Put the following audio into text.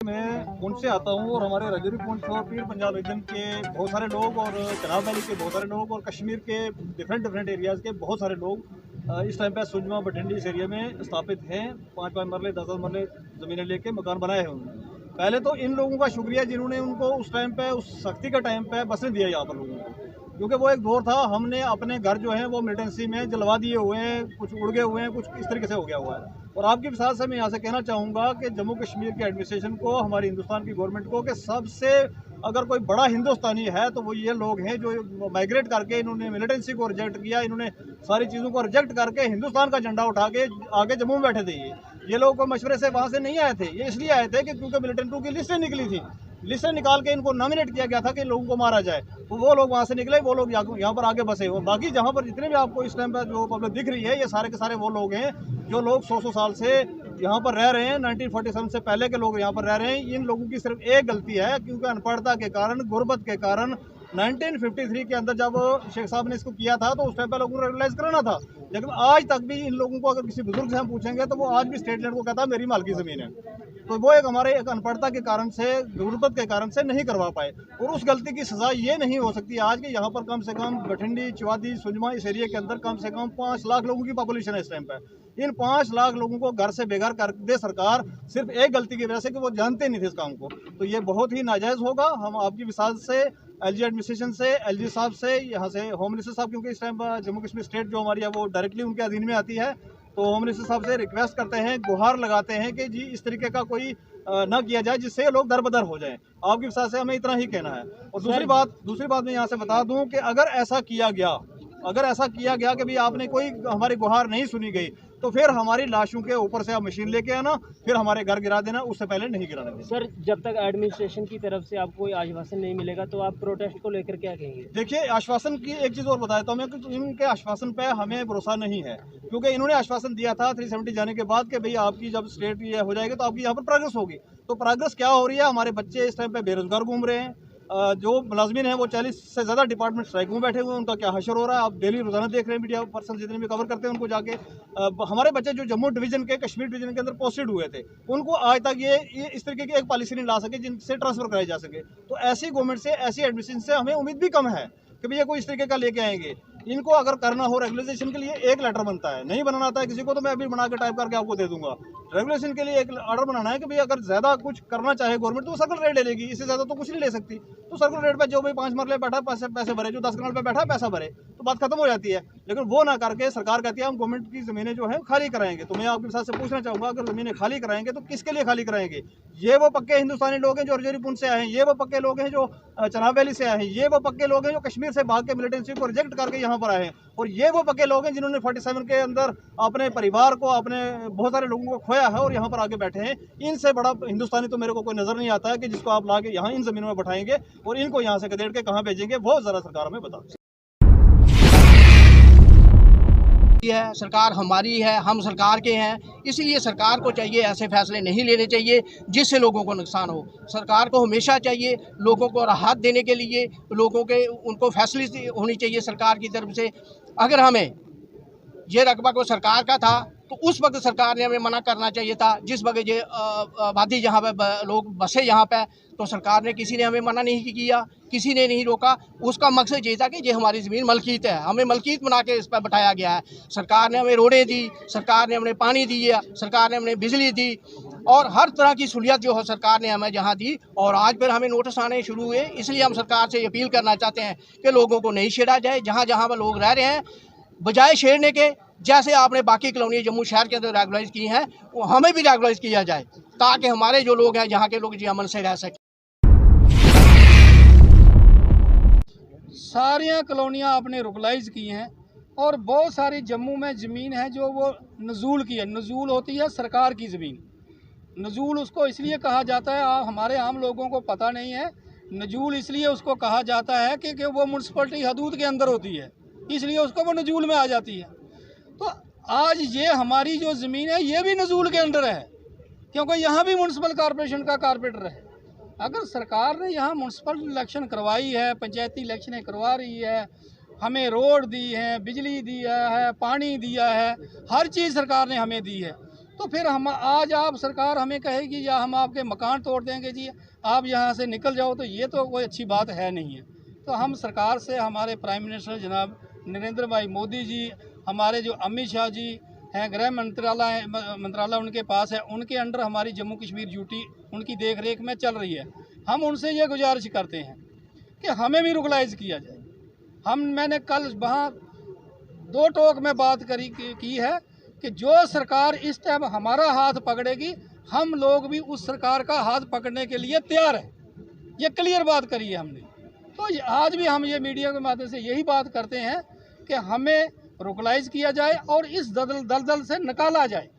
मैं पुंछ से आता हूँ और हमारे रजौरी पुंछ और पीर पंजाब रीजन के बहुत सारे लोग और चनाब वैली के बहुत सारे लोग और कश्मीर के डिफरेंट एरियाज़ के बहुत सारे लोग इस टाइम पे सुजमा बठिंडी इस एरिया में स्थापित हैं। 5-5 मरले 10-10 मरले ज़मीनें लेके मकान बनाए हैं उन्होंने। पहले तो इन लोगों का शुक्रिया जिन्होंने उनको उस टाइम पे उस सख्ती का टाइम पे बसने दिया यहाँ पर लोगों को, क्योंकि वो एक दौर था। हमने अपने घर जो है वो मिलिटेंसी में जलवा दिए हुए हैं, कुछ उड़ गए हुए हैं, कुछ इस तरीके से हो गया हुआ है। और आपके साथ से मैं यहाँ से कहना चाहूँगा कि जम्मू कश्मीर के एडमिनिस्ट्रेशन को, हमारी हिंदुस्तान की गवर्नमेंट को, कि सबसे अगर कोई बड़ा हिंदुस्तानी है तो वो ये लोग हैं जो माइग्रेट करके इन्होंने मिलिटेंसी को रिजेक्ट किया, इन्होंने सारी चीज़ों को रिजेक्ट करके हिंदुस्तान का झंडा उठा के आगे जम्मू में बैठे थे। ये लोग को मशवरे से वहाँ से नहीं आए थे, ये इसलिए आए थे कि क्योंकि मिलिटेंटों की लिस्टें निकली थी, लिस्टें निकाल के इनको नॉमिनेट किया गया था कि लोगों को मारा जाए। तो वो लोग वहाँ से निकले, वो लोग यहाँ पर आगे बसे। और बाकी जहाँ पर जितने भी आपको इस टाइम पर जो पब्लिक दिख रही है, ये सारे के सारे वो लोग हैं जो लोग 100 साल से यहाँ पर रह रहे हैं। 1947 से पहले के लोग यहाँ पर रह रहे हैं। इन लोगों की सिर्फ एक गलती है, क्योंकि अनपढ़ता के कारण, गुर्बत के कारण 1953 के अंदर जब शेख साहब ने इसको किया था तो उस टाइम पर लोगों को रेगुलाइज कराना था। लेकिन आज तक भी इन लोगों को अगर किसी बुजुर्ग से हम पूछेंगे तो वो आज भी स्टेट लैंड को कहता है मेरी मालकी ज़मीन है। तो वो एक हमारे एक अनपढ़ता के कारण से, गुर्बत के कारण से नहीं करवा पाए। और उस गलती की सज़ा ये नहीं हो सकती आज कि यहाँ पर कम से कम बठिंडी, चुवादी, सुजमा इस एरिया के अंदर कम से कम 5 लाख लोगों की पॉपुलेशन है इस टाइम पर। इन 5 लाख लोगों को घर से बेघर कर दे सरकार, सिर्फ एक गलती की वजह से कि वो जानते नहीं थे इस काम को। तो ये बहुत ही नाजायज़ होगा। हम आपकी विसात से, एलजी एडमिनिस्ट्रेशन से, एलजी साहब से, यहाँ से होम मिनिस्टर साहब, क्योंकि इस टाइम जम्मू कश्मीर स्टेट जो हमारी है वो डायरेक्टली उनके अधीन में आती है, तो होम मिनिस्टर साहब से रिक्वेस्ट करते हैं, गुहार लगाते हैं कि जी इस तरीके का कोई ना किया जाए जिससे ये लोग दरबदर हो जाएं। आपकी विसात से हमें इतना ही कहना है। और दूसरी बात मैं यहाँ से बता दूँ कि अगर ऐसा किया गया कि भाई आपने कोई हमारी गुहार नहीं सुनी गई, तो फिर हमारी लाशों के ऊपर से आप मशीन लेके आना, फिर हमारे घर गिरा देना, उससे पहले नहीं गिराना देना। सर, जब तक एडमिनिस्ट्रेशन की तरफ से आपको कोई आश्वासन नहीं मिलेगा तो आप प्रोटेस्ट को लेकर क्या कहेंगे? देखिए, आश्वासन की एक चीज़ और बता देता हूँ मैं कि इनके आश्वासन पे हमें भरोसा नहीं है, क्योंकि इन्होंने आश्वासन दिया था 370 जाने के बाद कि भाई आपकी जब स्टेट ये हो जाएगी तो आपकी यहाँ पर प्रोग्रेस होगी। तो प्रोग्रेस क्या हो रही है? हमारे बच्चे इस टाइम पे बेरोजगार घूम रहे हैं। जो मुलाजमीन हैं वो 40 से ज़्यादा डिपार्टमेंट स्ट्राइक में बैठे हुए हैं। उनका क्या हशर हो रहा है आप डेली रोजाना देख रहे हैं, मीडिया पर्सन जितने भी कवर करते हैं उनको जाके। हमारे बच्चे जो जम्मू डिवीजन के, कश्मीर डिवीजन के अंदर पोस्टेड हुए थे, उनको आज तक ये इस तरीके की एक पॉलिसी नहीं ला सके जिनसे ट्रांसफर कराई जा सके। तो ऐसी गवर्नमेंट से, ऐसी एडमिनिस्ट्रेशन से हमें उम्मीद भी कम है कि भैया कोई इस तरीके का लेके आएंगे। इनको अगर करना हो रेगुलेशन के लिए एक लेटर बनता है, नहीं बनाना आता है किसी को तो मैं अभी बना के टाइप करके आपको दे दूंगा। रेगुलेशन के लिए एक ऑर्डर बनाना है कि भाई अगर ज़्यादा कुछ करना चाहे गवर्नमेंट तो वो सर्कुलर रेट ले लेगी, इससे ज़्यादा तो कुछ नहीं ले सकती। तो सर्कुलर रेट पे जो भाई 5 मरले बैठा पैसे भरे, जो 10 कनाल पे बैठा पैसा भरे, तो बात खत्म हो जाती है। लेकिन वो ना करके सरकार कहती है हम गवर्नमेंट की ज़मीनें जो है खाली कराएंगे। तो मैं आपके साथ से पूछना चाहूँगा, अगर ज़मीनें खाली कराएंगे तो किसके लिए खाली कराएंगे? ये वो पक्के हिंदुस्तानी लोग हैं जो रजौरी पुंछ से आए हैं, ये वो पक्के लोग हैं जो चनाब वैली से आए हैं, ये वो पक्के लोग हैं जो कश्मीर से भाग के मिलिटेंसी को रिजेक्ट करके यहाँ पर आए हैं, और ये वो पक्के लोग हैं जिन्होंने 47 के अंदर अपने परिवार को, अपने बहुत सारे लोगों को खोया है और यहाँ पर आगे बैठे हैं। इनसे बड़ा हिंदुस्तानी तो मेरे को कोई नज़र नहीं आता है कि जिसको आप ला के यहाँ इन ज़मीनों में बैठाएंगे और इनको यहाँ से खदेड़ के कहाँ भेजेंगे, वो ज़रा सरकार हमें बता। है सरकार हमारी है, हम सरकार के हैं, इसलिए सरकार को चाहिए ऐसे फैसले नहीं लेने चाहिए जिससे लोगों को नुकसान हो। सरकार को हमेशा चाहिए लोगों को राहत देने के लिए, लोगों के उनको फैसले होनी चाहिए सरकार की तरफ से। अगर हमें ये रकबा को सरकार का था तो उस वक्त सरकार ने हमें मना करना चाहिए था। जिस वक्त ये आबादी जहाँ पे लोग बसे यहाँ पे, तो सरकार ने, किसी ने हमें मना नहीं किया, किसी ने नहीं रोका। उसका मकसद ये था कि ये हमारी ज़मीन मलकीत है, हमें मलकीत बना के इस पर बैठाया गया है। सरकार ने हमें रोडें दी, सरकार ने हमें पानी दिया, सरकार ने हमें बिजली दी और हर तरह की सहूलियत जो है सरकार ने हमें जहाँ दी। और आज फिर हमें नोटिस आने शुरू हुए, इसलिए हम सरकार से अपील करना चाहते हैं कि लोगों को नहीं छेड़ा जाए। जहाँ जहाँ पर लोग रह रहे हैं, बजाय छेड़ने के, जैसे आपने बाकी कॉलोनी जम्मू शहर के अंदर रेगुलाइज की हैं, वो हमें भी रेगुलाइज किया जाए, ताकि हमारे जो लोग हैं, जहाँ के लोग जी अमन से रह सकें। सारी कॉलोनियाँ आपने रेगुलाइज की हैं और बहुत सारी जम्मू में ज़मीन है जो वो नज़ूल की है। नज़ूल होती है सरकार की ज़मीन। नज़ूल उसको इसलिए कहा जाता है, हमारे आम लोगों को पता नहीं है। नज़ूल इसलिए उसको कहा जाता है कि वो म्यूनसिपलिटी हदूद के अंदर होती है, इसलिए उसको वो नज़ूल में आ जाती है। तो आज ये हमारी जो ज़मीन है ये भी नज़ूल के अंदर है, क्योंकि यहाँ भी म्यूनसिपल कॉरपोरेशन का कारपोरेटर है। अगर सरकार ने यहाँ म्यूनसिपल इलेक्शन करवाई है, पंचायती इलेक्शनें करवा रही है, हमें रोड दी है, बिजली दिया है, पानी दिया है, हर चीज़ सरकार ने हमें दी है, तो फिर हम आज आप सरकार हमें कहेगी या हम आपके मकान तोड़ देंगे जी, आप यहाँ से निकल जाओ, तो ये तो कोई अच्छी बात है नहीं है। तो हम सरकार से, हमारे प्राइम मिनिस्टर जनाब नरेंद्र भाई मोदी जी, हमारे जो अमित शाह जी हैं, गृह मंत्रालय उनके पास है, उनके अंडर हमारी जम्मू कश्मीर ड्यूटी उनकी देख रेख में चल रही है। हम उनसे ये गुजारिश करते हैं कि हमें भी रुगलाइज किया जाए। मैंने कल वहाँ 2 टोक में बात की है कि जो सरकार इस टाइम हमारा हाथ पकड़ेगी, हम लोग भी उस सरकार का हाथ पकड़ने के लिए तैयार हैं। ये क्लियर बात करी है हमने। तो आज भी हम ये मीडिया के माध्यम से यही बात करते हैं कि हमें रुगलाइज किया जाए और इस दलदल से निकाला जाए।